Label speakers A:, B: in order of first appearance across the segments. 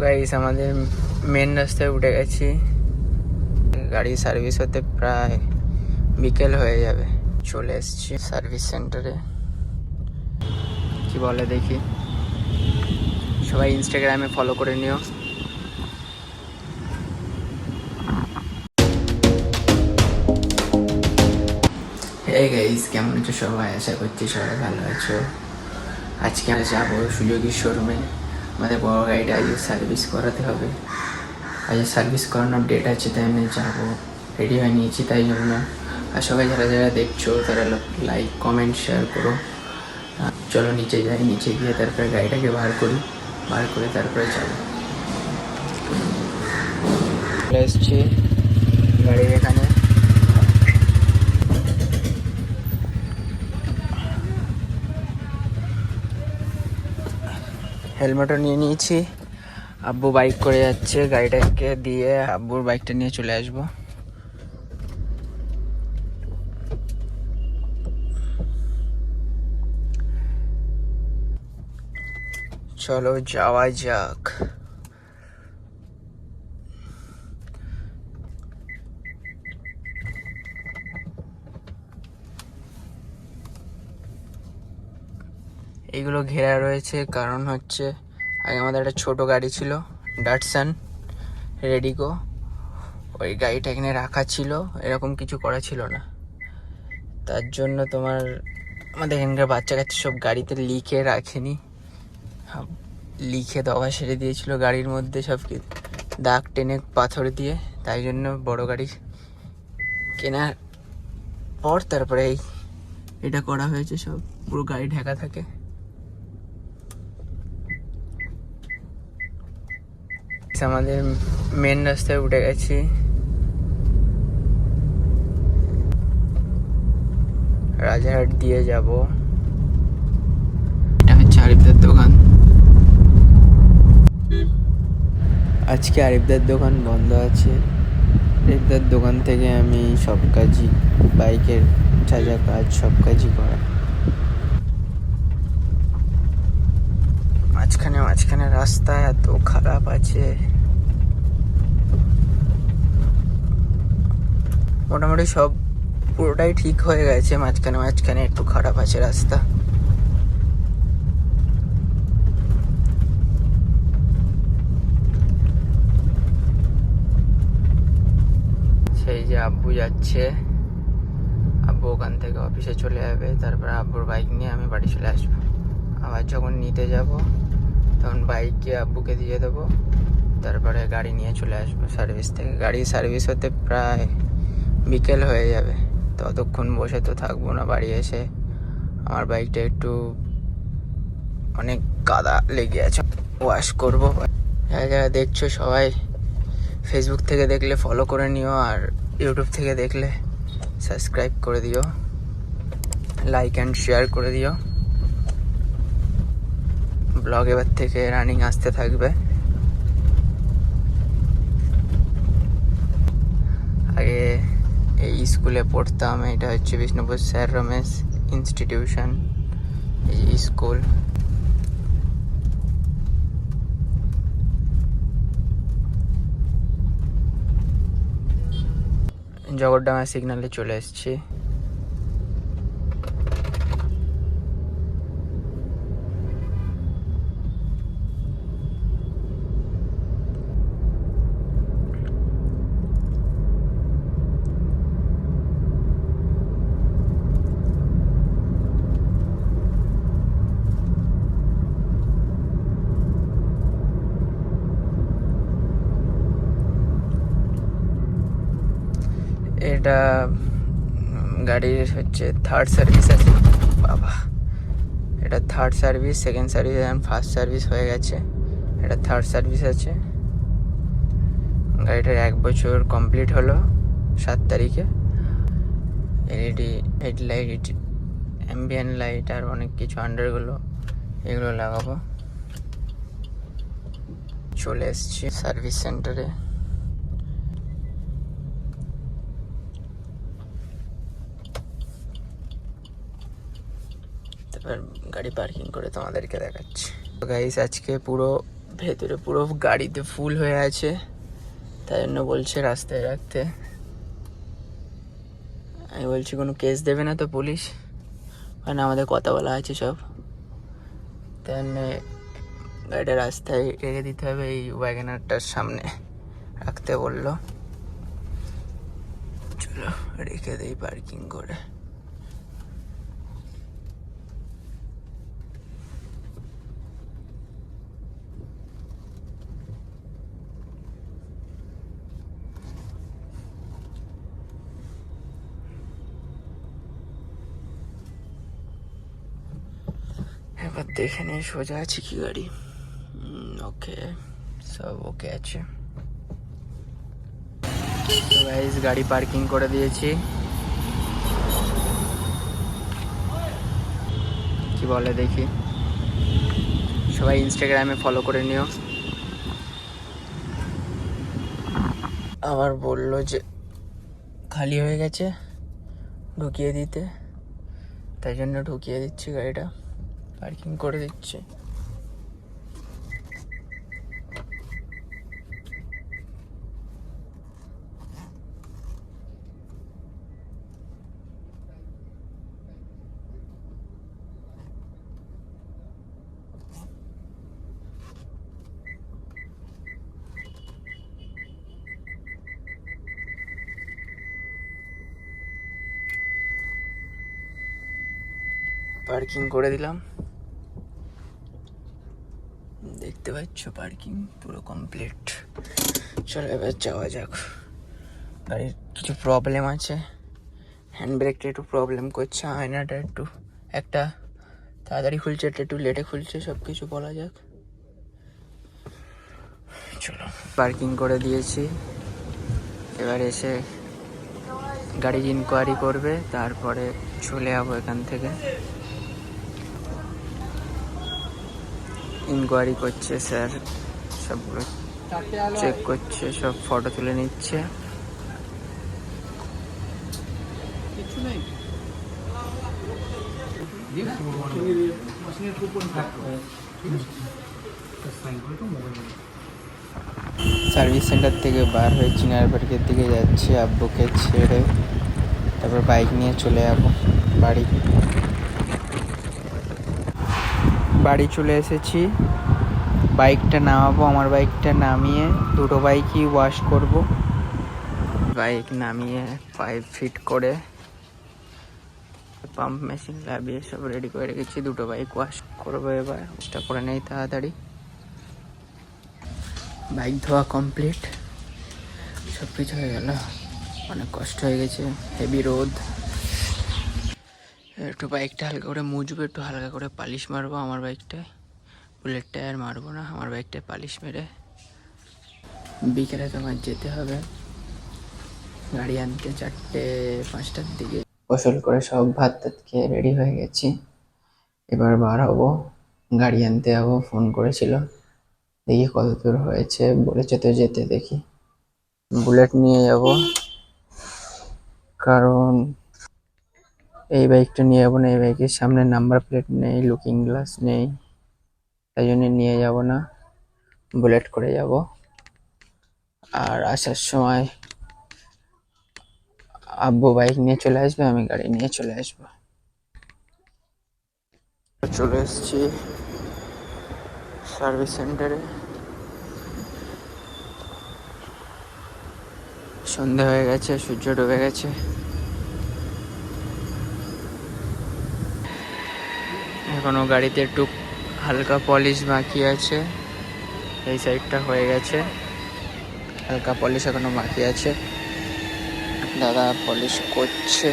A: Guys আমাদের main রাস্তায় উঠে গেছি। গাড়ি সার্ভিস হতে প্রায় বিকেল হয়ে যাবে। চলে এসেছি সার্ভিস সেন্টারে। কি বলে দেখি, সবাই ইনস্টাগ্রামে ফলো করে নিও। হে গাইস, কেমন আছো সবাই? আশা করছি সবাই ভালো আছো। আজকে আমরা যাবো সুযোগী শোরুমে। আমাদের বড় গাড়িটা আজ সার্ভিস করাতে হবে। আজ সার্ভিস করানোর ডেট আছে, তাই আমি যাবো। রেডি হয়ে নিয়েছি তাই জন্য। আর সবাই যারা যারা দেখছো তারা লাইক কমেন্ট শেয়ার করো। চলো নিচে যাই, নিচে গিয়ে তারপরে গাড়িটাকে বার করি, বার করে তারপরে যাবো। চলে এসছি গাড়ির এখানে। হেলমেটও নিয়ে নিয়েছি। আব্বু বাইক করে যাচ্ছে, গাড়িটাকে দিয়ে আব্বুর বাইকটা নিয়ে চলে আসবো। চলো যাওয়া যাক। এইগুলো ঘেরা রয়েছে, কারণ হচ্ছে আগে আমাদের একটা ছোট গাড়ি ছিল, ডাটসান রেডিগো। ওই গাড়িটা এখানে রাখা ছিল, এরকম কিছু করা ছিল না। তার জন্য তোমার আমাদের এখানকার বাচ্চা কাচ্চা সব গাড়িতে লিখে রাখেনি, লিখে দেওয়া সেরে দিয়েছিল গাড়ির মধ্যে সব দাগ টেনে পাথর দিয়ে। তাই জন্য বড় গাড়ি কেনার পর তারপরে এটা করা হয়েছে। সব পুরো গাড়ি ঢাকা থাকে। আমাদের মেন রাস্তায় উঠে গেছি। রাজারহাট দিয়ে যাব। এটা হচ্ছে আরিফদার দোকান। আজকে আরিফদার দোকান বন্ধ আছে। আরিফদার দোকান থেকে আমি সব কাজই, বাইকের যা কাজ সব কাজই করা। মাঝখানে রাস্তা এত খারাপ আছে, মোটামুটি সব পুরোটাই ঠিক হয়ে গেছে। মাঝখানে একটু খারাপ আছে রাস্তা। সেই যে আব্বু যাচ্ছে, আব্বু ওখান থেকে অফিসে চলে যাবে, তারপর আব্বুর বাইক নিয়ে আমি বাড়ি চলে আসবো। আবার যখন নিতে যাব তখন বাইকে আব্বুকে দিয়ে দেবো, তারপরে গাড়ি নিয়ে চলে আসবো সার্ভিস থেকে। গাড়ি সার্ভিস হতে প্রায় বিকেল হয়ে যাবে। ততক্ষণ বসে তো থাকবো না, বাড়ি এসে আমার বাইকটা একটু অনেক কাদা লেগে আছে, ওয়াশ করবো। যারা যারা দেখছো সবাই ফেসবুক থেকে দেখলে ফলো করে নিও, আর ইউটিউব থেকে দেখলে সাবস্ক্রাইব করে দিও, লাইক অ্যান্ড শেয়ার করে দিও। ব্লগ এবার থেকে রানিং আসতে থাকবে। আগে এই স্কুলে পড়তাম, এটা হচ্ছে বিষ্ণুপুর স্যার রমেশ ইনস্টিটিউশন এই স্কুল। জগৎডাঙ্গা সিগনালে চলে এসেছি। এটা গাড়ির হচ্ছে থার্ড সার্ভিস আছে। বাবা, এটা থার্ড সার্ভিস, সেকেন্ড সার্ভিস এবং ফার্স্ট সার্ভিস হয়ে গেছে। এটা থার্ড সার্ভিস আছে। গাড়িটার 1 বছর কমপ্লিট হলো 7 তারিখে। এলইডি হেডলাইট, অ্যাম্বিয়েন্ট লাইট আর অনেক কিছু আন্ডারগুলো, এগুলো লাগাবো। চলে এসছি সার্ভিস সেন্টারে। তারপর গাড়ি পার্কিং করে তোমাদেরকে দেখাচ্ছি। গাইস আজকে পুরো ভেতরে পুরো গাড়িতে ফুল হয়ে আছে, তাই জন্য বলছে রাস্তায় রাখতে। আমি বলছি কোনো কেস দেবে না তো পুলিশ? কারণ আমাদের কথা বলা আছে সব, তাই জন্য গাড়িটা রাস্তায় রেখে দিতে হবে, এই ওয়াগনারটার সামনে রাখতে বললো। চলো রেখে দেই পার্কিং করে। এবার দেখে নিই সোজা আছে কি গাড়ি। ওকে, সব ওকে আছে। তো গাইস গাড়ি পার্কিং করে দিয়েছি। কি বলে দেখি, সবাই ইনস্টাগ্রামে ফলো করে নিও। আবার বললো যে খালি হয়ে গেছে, ঢুকিয়ে দিতে, তাই জন্য ঢুকিয়ে দিচ্ছি, গাড়িটা পার্কিং করে দিচ্ছি। পার্কিং করে দিলাম, দেখতে পাচ্ছ পার্কিং পুরো কমপ্লিট। চলো এবার যাওয়া যাক। গাড়ির কিছু প্রবলেম আছে, হ্যান্ড ব্রেকটা একটু প্রবলেম করছে, আয়নাটা একটা তাড়াতাড়ি খুলছে, একটু লেটে খুলছে, সব কিছু বলা যাক। চলো পার্কিং করে দিয়েছি, এবার এসে গাড়ির ইনকোয়ারি করবে, তারপরে চলে যাবো এখান থেকে। ইনকোয়ারি করছে স্যার, সবগুলো চেক করছে, সব ফটো তুলে নিচ্ছে। সার্ভিস সেন্টার থেকে বার হয়ে চিনার পার্কের দিকে যাচ্ছি আব্বুকে ছেড়ে, তারপর বাইক নিয়ে চলে যাব বাড়ি। বাড়ি চলে এসেছি, বাইকটা নামাবো, আমার বাইকটা নামিয়ে দুটো বাইকই ওয়াশ করব। বাইক নামিয়ে পাইপ ফিট করে পাম্প মেশিন লাগিয়ে সব রেডি করে রেখেছি, দুটো বাইক ওয়াশ করবো। এবার ওয়াশটা করে নেই তাড়াতাড়ি। বাইক ধোয়া কমপ্লিট, সব কিছু হয়ে গেল। অনেক কষ্ট হয়ে গেছে, হেভি রোদ। একটু বাইকটা হালকা করে মুছবো, একটু হালকা করে পালিশ মারবো আমার বাইকটায়, বুলেট টায়ার মারবো না, আমার বাইকটায় পালিশ মেরে বিকেলে তোমার যেতে হবে গাড়ি আনতে 4-5টার দিকে। গোসল করে সব ভাত টাত খেয়ে রেডি হয়ে গেছি, এবার বার হবো, গাড়ি আনতে যাবো। ফোন করেছিল, দেখি কত দূর হয়েছে, বলেছে তো যেতে, দেখি। বুলেট নিয়ে যাব, কারণ এই বাইকটা নিয়ে যাবো না, এই বাইকের সামনে নাম্বার প্লেট নেই, লুকিং গ্লাস নেই, তাই জন্য নিয়ে যাব না, বুলেট করে যাব। আর আসার সময় আব্বু বাইক নিয়ে চলে আসবে, আমি গাড়ি নিয়ে চলে আসবো। চলে এসেছি সার্ভিস সেন্টারে, সন্ধে হয়ে গেছে, সূর্য ডুবে গেছে। এখনো গাড়িতে একটু হালকা পলিশ বাকি আছে, এই সাইডটা হয়ে গেছে, হালকা পলিশ এখনো বাকি আছে, দাদা পলিশ করছে।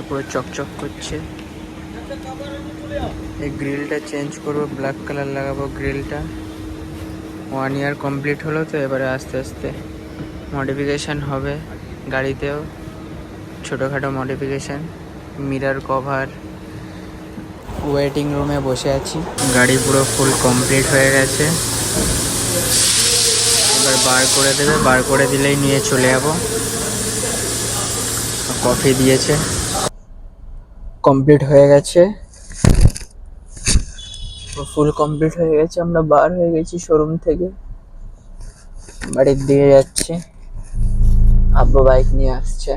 A: পুরো চকচক করছে। এই গ্রিলটা চেঞ্জ করবো, ব্ল্যাক কালার লাগাবো গ্রিলটা। 1 ইয়ার কমপ্লিট হলো তো, এবারে আস্তে আস্তে মডিফিকেশান হবে গাড়িতেও, ছোটোখাটো মডিফিকেশান। মিরর কভার, ওয়েটিং রুমে বসে আছি, গাড়ি পুরো ফুল কমপ্লিট হয়ে গেছে। এবার বার করে দেবে, বার করে দিলেই নিয়ে চলে যাবো। কফি দিয়েছে, কমপ্লিট হয়ে গেছে, ফুল কমপ্লিট হয়ে গেছে। আমরা বার হয়ে গেছি শোরুম থেকে, বাড়ির দিকে যাচ্ছি। আব্বু বাইক নিয়ে আসছে।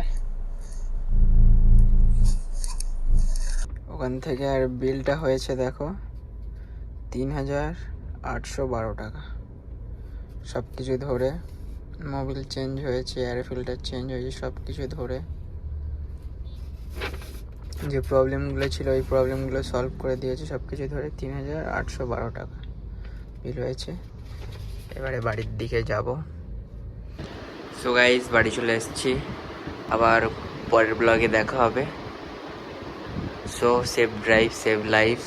A: ওখান থেকে আর বিলটা হয়েছে দেখো ৩,৮১২ টাকা, সব কিছু ধরে। মোবিল চেঞ্জ হয়েছে, এয়ার ফিল্টার চেঞ্জ হয়েছে, সব কিছু ধরে। যে প্রবলেমগুলো ছিল ওই প্রবলেমগুলো সলভ করে দিয়েছে, সব কিছু ধরে ৩,৮১২ টাকা বিল হয়েছে। এবারে বাড়ির দিকে যাব। সো গাইস, বাড়ি চলে এসেছি, আবার পরের ব্লগে দেখা হবে। So save drive, save life.